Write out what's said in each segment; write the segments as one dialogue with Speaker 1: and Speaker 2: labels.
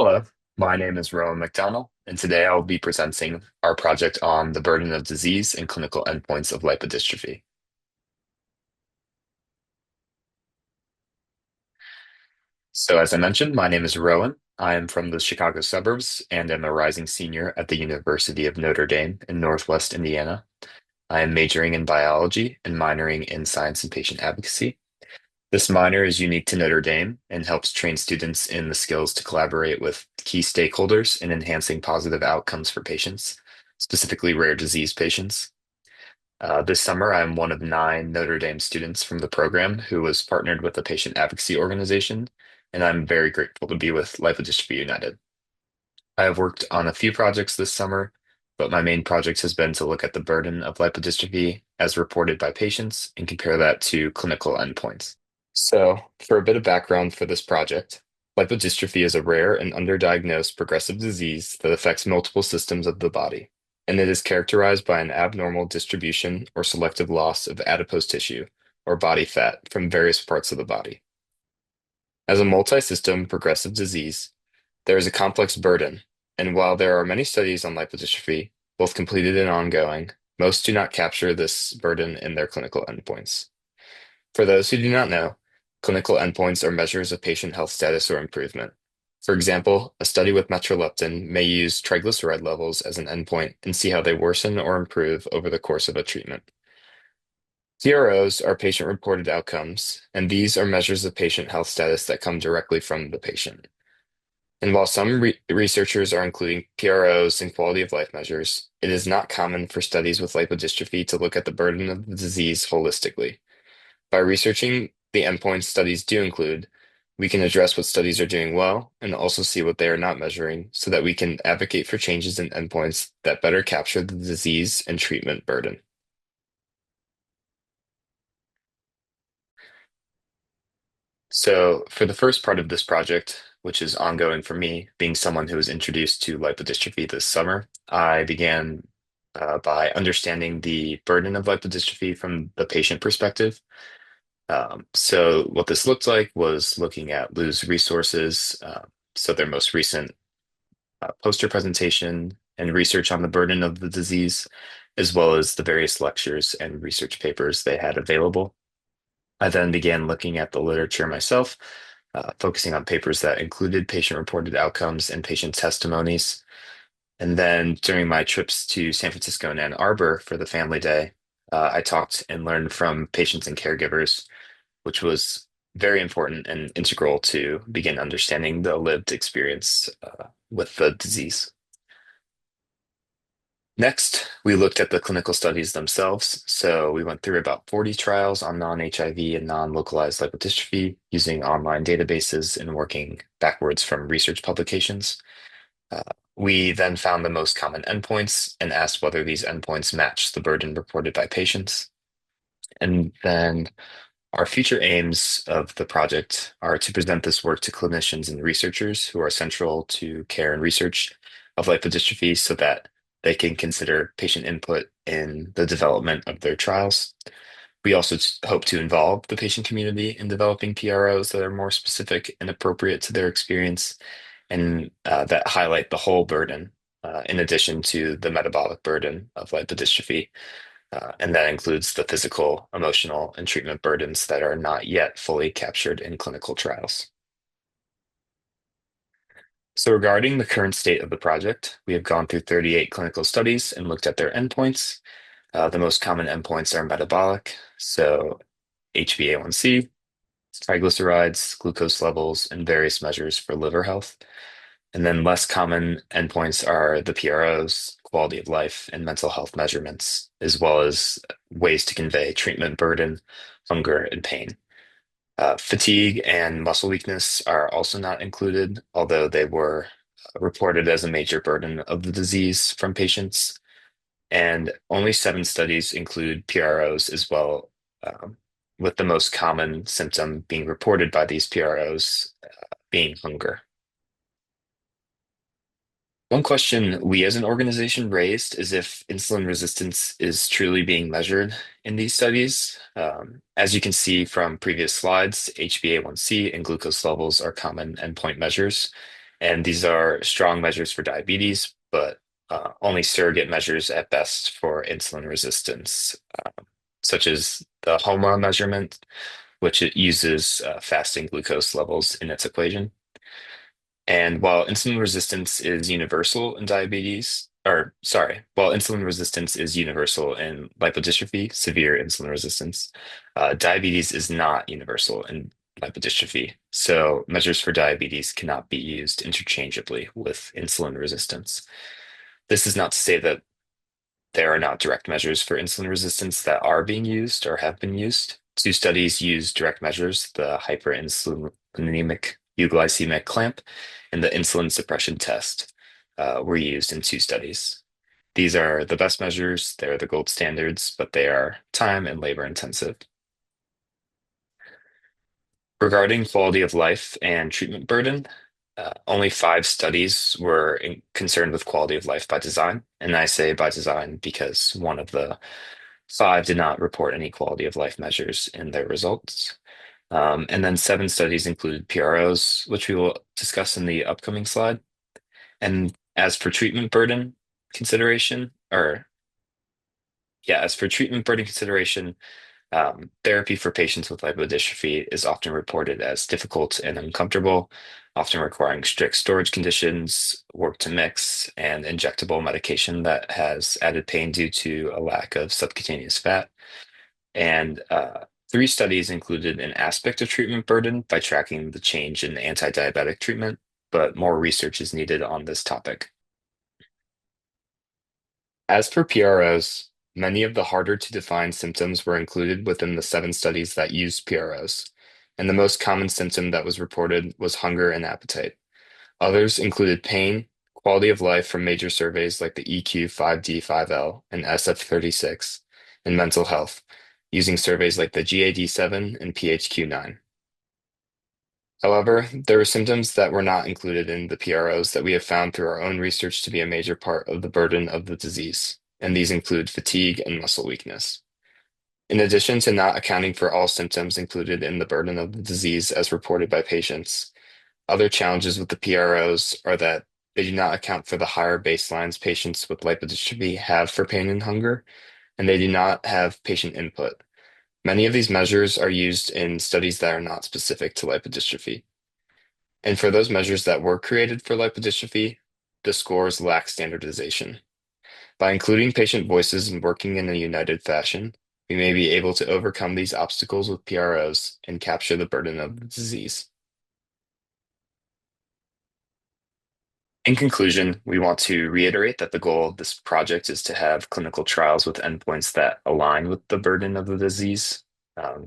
Speaker 1: Hello, my name is Rowan McDonald, and today I will be presenting our project on the burden of disease and clinical endpoints of lipodystrophy. So, as I mentioned, my name is Rowan. I am from the Chicago suburbs and am a rising senior at the University of Notre Dame in Northwest Indiana. I am majoring in biology and minoring in science and patient advocacy. This minor is unique to Notre Dame and helps train students in the skills to collaborate with key stakeholders in enhancing positive outcomes for patients, specifically rare disease patients. This summer, I'm one of nine Notre Dame students from the program who was partnered with a patient advocacy organization, and I'm very grateful to be with Lipodystrophy United. I have worked on a few projects this summer, but my main project has been to look at the burden of lipodystrophy as reported by patients and compare that to clinical endpoints. So, for a bit of background for this project, lipodystrophy is a rare and underdiagnosed progressive disease that affects multiple systems of the body, and it is characterized by an abnormal distribution or selective loss of adipose tissue or body fat from various parts of the body. As a multi-system progressive disease, there is a complex burden, and while there are many studies on lipodystrophy, both completed and ongoing, most do not capture this burden in their clinical endpoints. For those who do not know, clinical endpoints are measures of patient health status or improvement. For example, a study with metroleptin may use triglyceride levels as an endpoint and see how they worsen or improve over the course of a treatment. PROs are patient-reported outcomes, and these are measures of patient health status that come directly from the patient. And while some researchers are including PROs in quality of life measures, it is not common for studies with lipodystrophy to look at the burden of the disease holistically. By researching the endpoints studies do include, we can address what studies are doing well and also see what they are not measuring so that we can advocate for changes in endpoints that better capture the disease and treatment burden. So, for the first part of this project, which is ongoing for me, being someone who was introduced to lipodystrophy this summer, I began by understanding the burden of lipodystrophy from the patient perspective. So what this looked like was looking at Lou's resources, so their most recent poster presentation and research on the burden of the disease, as well as the various lectures and research papers they had available. I then began looking at the literature myself, focusing on papers that included patient-reported outcomes and patient testimonies. And then during my trips to San Francisco and Ann Arbor for the Family Day, I talked and learned from patients and caregivers, which was very important and integral to begin understanding the lived experience with the disease. Next, we looked at the clinical studies themselves. So we went through about 40 trials on non-HIV and non-localized lipodystrophy using online databases and working backwards from research publications. Uh, we then found the most common endpoints and asked whether these endpoints match the burden reported by patients. And then our future aims of the project are to present this work to clinicians and researchers who are central to care and research of lipodystrophy so that they can consider patient input in the development of their trials. We also hope to involve the patient community in developing PROs that are more specific and appropriate to their experience and that highlight the whole burden, in addition to the metabolic burden of lipodystrophy. And that includes the physical, emotional, and treatment burdens that are not yet fully captured in clinical trials. So, regarding the current state of the project, we have gone through 38 clinical studies and looked at their endpoints. The most common endpoints are metabolic, so HbA1c, triglycerides, glucose levels, and various measures for liver health. And then less common endpoints are the PROs, quality of life, and mental health measurements, as well as ways to convey treatment burden, hunger, and pain. Fatigue and muscle weakness are also not included, although they were reported as a major burden of the disease from patients. And only seven studies include PROs as well, with the most common symptom being reported by these PROs being hunger. One question we as an organization raised is if insulin resistance is truly being measured in these studies. As you can see from previous slides, HbA1c and glucose levels are common endpoint measures, And these are strong measures for diabetes, but only surrogate measures at best for insulin resistance, such as the HOMA measurement, which it uses fasting glucose levels in its equation. And while insulin resistance is universal in diabetes, or sorry, while insulin resistance is universal in lipodystrophy, severe insulin resistance, diabetes is not universal in lipodystrophy. So measures for diabetes cannot be used interchangeably with insulin resistance. This is not to say that there are not direct measures for insulin resistance that are being used or have been used. Two studies use direct measures, the hyperinsulinemic euglycemic clamp and the insulin suppression test were used in two studies. These are the best measures, they're the gold standards, but they are time and labor intensive. Regarding quality of life and treatment burden, only five studies were concerned with quality of life by design. And I say by design because one of the five did not report any quality of life measures in their results. And then seven studies included PROs, which we will discuss in the upcoming slide. And as for treatment burden consideration, or yeah, as for treatment burden consideration, therapy for patients with lipodystrophy is often reported as difficult and uncomfortable, often requiring strict storage conditions, work to mix, and injectable medication that has added pain due to a lack of subcutaneous fat. And three studies included an aspect of treatment burden by tracking the change in anti-diabetic treatment, but more research is needed on this topic. As for PROs, many of the harder to define symptoms were included within the seven studies that used PROs, and the most common symptom that was reported was hunger and appetite. Others included pain, quality of life from major surveys like the EQ-5D-5L and SF-36, and mental health, using surveys like the GAD-7 and PHQ-9. However, there were symptoms that were not included in the PROs that we have found through our own research to be a major part of the burden of the disease, and these include fatigue and muscle weakness. In addition to not accounting for all symptoms included in the burden of the disease as reported by patients, other challenges with the PROs are that they do not account for the higher baselines patients with lipodystrophy have for pain and hunger, and they do not have patient input. Many of these measures are used in studies that are not specific to lipodystrophy. And for those measures that were created for lipodystrophy, the scores lack standardization. By including patient voices and working in a united fashion, we may be able to overcome these obstacles with PROs and capture the burden of the disease. In conclusion, we want to reiterate that the goal of this project is to have clinical trials with endpoints that align with the burden of the disease.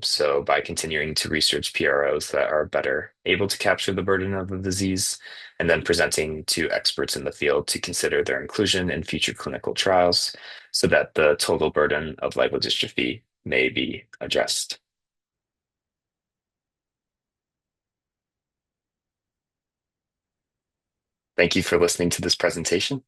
Speaker 1: So, by continuing to research PROs that are better able to capture the burden of the disease, and then presenting to experts in the field to consider their inclusion in future clinical trials so that the total burden of lipodystrophy may be addressed. Thank you for listening to this presentation.